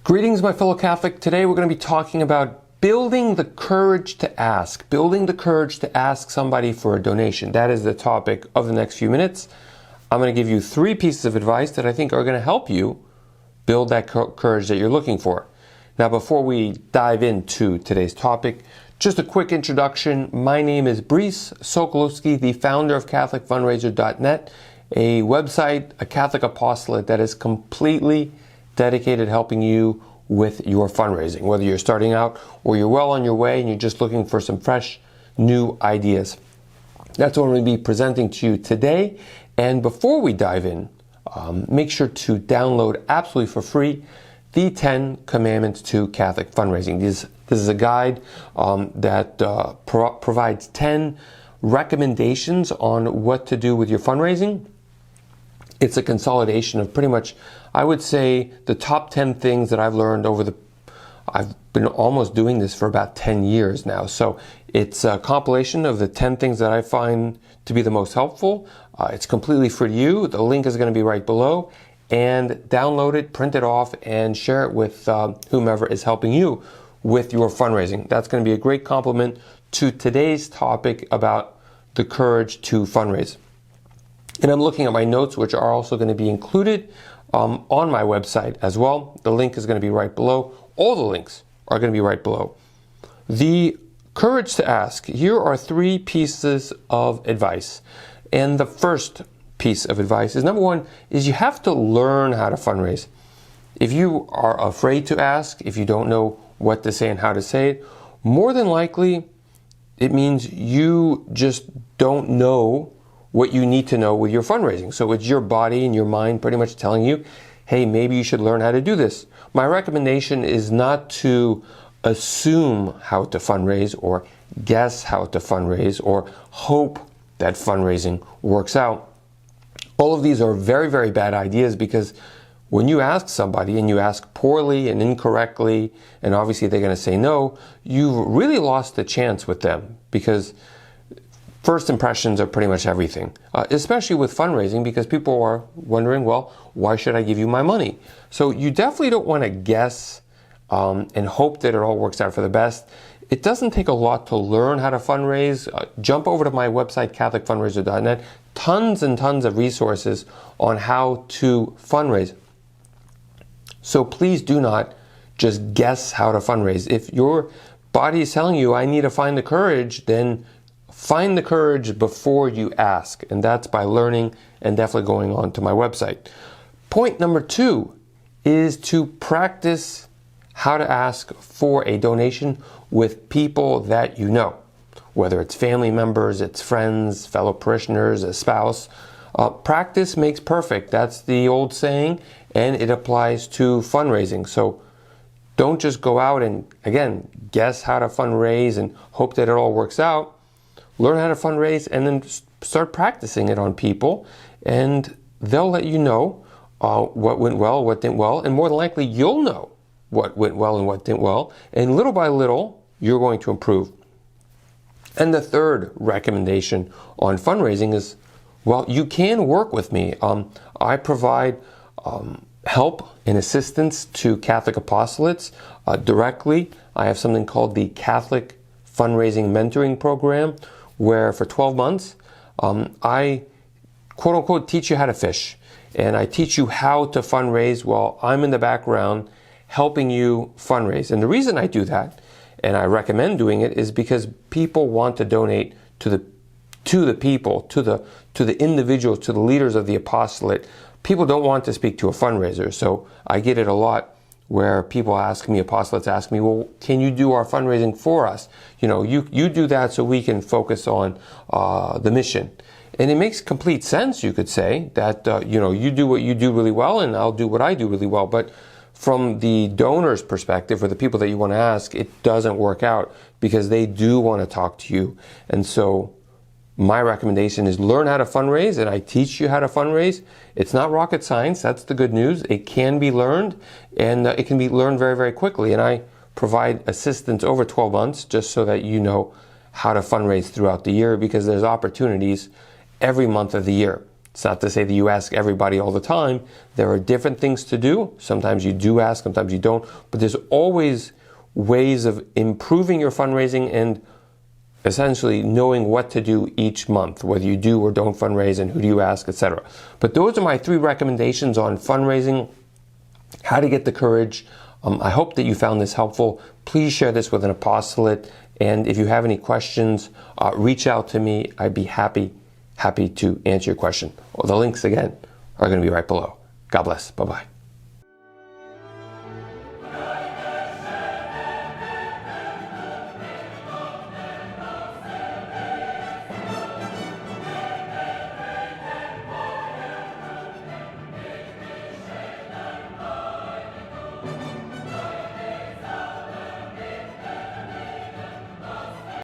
Greetings, my fellow Catholic. Today we're going to be talking about building the courage to ask. Building the courage to ask somebody for a donation. That is the topic of the next few minutes. I'm going to give you 3 pieces of advice that I think are going to help you build that courage that you're looking for. Now, before we dive into today's topic, just a quick introduction. My name is Brice Sokolowski, the founder of CatholicFundraiser.net, a website, a Catholic apostolate that is completely dedicated helping you with your fundraising, whether you're starting out or you're well on your way and you're just looking for some fresh new ideas. That's what I'm going to be presenting to you today. And before we dive in, make sure to download absolutely for free the 10 Commandments to Catholic Fundraising. This is a guide that provides 10 recommendations on what to do with your fundraising. It's a consolidation of pretty much, I would say, the top 10 things that I've learned I've been almost doing this for about 10 years now. So it's a compilation of the 10 things that I find to be the most helpful. It's completely free to you. The link is going to be right below. And download it, print it off, and share it with whomever is helping you with your fundraising. That's going to be a great complement to today's topic about the courage to fundraise. And I'm looking at my notes, which are also going to be included on my website as well. The link is going to be right below. All the links are going to be right below. The courage to ask. Here are 3 pieces of advice. And the first piece of advice is, number 1, is you have to learn how to fundraise. If you are afraid to ask, if you don't know what to say and how to say it, more than likely it means you just don't know what you need to know with your fundraising. So it's your body and your mind pretty much telling you, hey, maybe you should learn how to do this. My recommendation is not to assume how to fundraise or guess how to fundraise or hope that fundraising works out. All of these are very, very bad ideas, because when you ask somebody and you ask poorly and incorrectly, and obviously they're going to say no, you've really lost the chance with them, because first impressions are pretty much everything, especially with fundraising, because people are wondering, well, why should I give you my money? So you definitely don't want to guess and hope that it all works out for the best. It doesn't take a lot to learn how to fundraise. Jump over to my website, CatholicFundraiser.net. Tons and tons of resources on how to fundraise. So please do not just guess how to fundraise. If your body is telling you, I need to find the courage, then find the courage before you ask, and that's by learning and definitely going on to my website. Point number 2 is to practice how to ask for a donation with people that you know, whether it's family members, it's friends, fellow parishioners, a spouse. Practice makes perfect. That's the old saying, and it applies to fundraising. So don't just go out and, again, guess how to fundraise and hope that it all works out. Learn how to fundraise and then start practicing it on people, and they'll let you know what went well, what didn't well, and more than likely you'll know what went well and what didn't well, and little by little you're going to improve. And the third recommendation on fundraising is, well, you can work with me. I provide help and assistance to Catholic apostolates directly. I have something called the Catholic Fundraising Mentoring Program, where for 12 months, I quote unquote teach you how to fish. And I teach you how to fundraise while I'm in the background helping you fundraise. And the reason I do that, and I recommend doing it, is because people want to donate to the people, to the individuals, to the leaders of the apostolate. People don't want to speak to a fundraiser. So I get it a lot where people ask me, apostolates ask me, well, can you do our fundraising for us? You do that so we can focus on the mission. And it makes complete sense, you could say, that, you do what you do really well and I'll do what I do really well. But from the donor's perspective, or the people that you want to ask, it doesn't work out, because they do want to talk to you. And so my recommendation is learn how to fundraise, and I teach you how to fundraise. It's not rocket science. That's the good news. It can be learned, and it can be learned very, very quickly. And I provide assistance over 12 months just so that you know how to fundraise throughout the year, because there's opportunities every month of the year. It's not to say that you ask everybody all the time. There are different things to do. Sometimes you do ask, sometimes you don't. But there's always ways of improving your fundraising and essentially knowing what to do each month, whether you do or don't fundraise and who do you ask, etc. But those are my 3 recommendations on fundraising, how to get the courage. I hope that you found this helpful. Please share this with an apostolate. And if you have any questions, reach out to me. I'd be happy to answer your question. The links, again, are going to be right below. God bless. Bye-bye.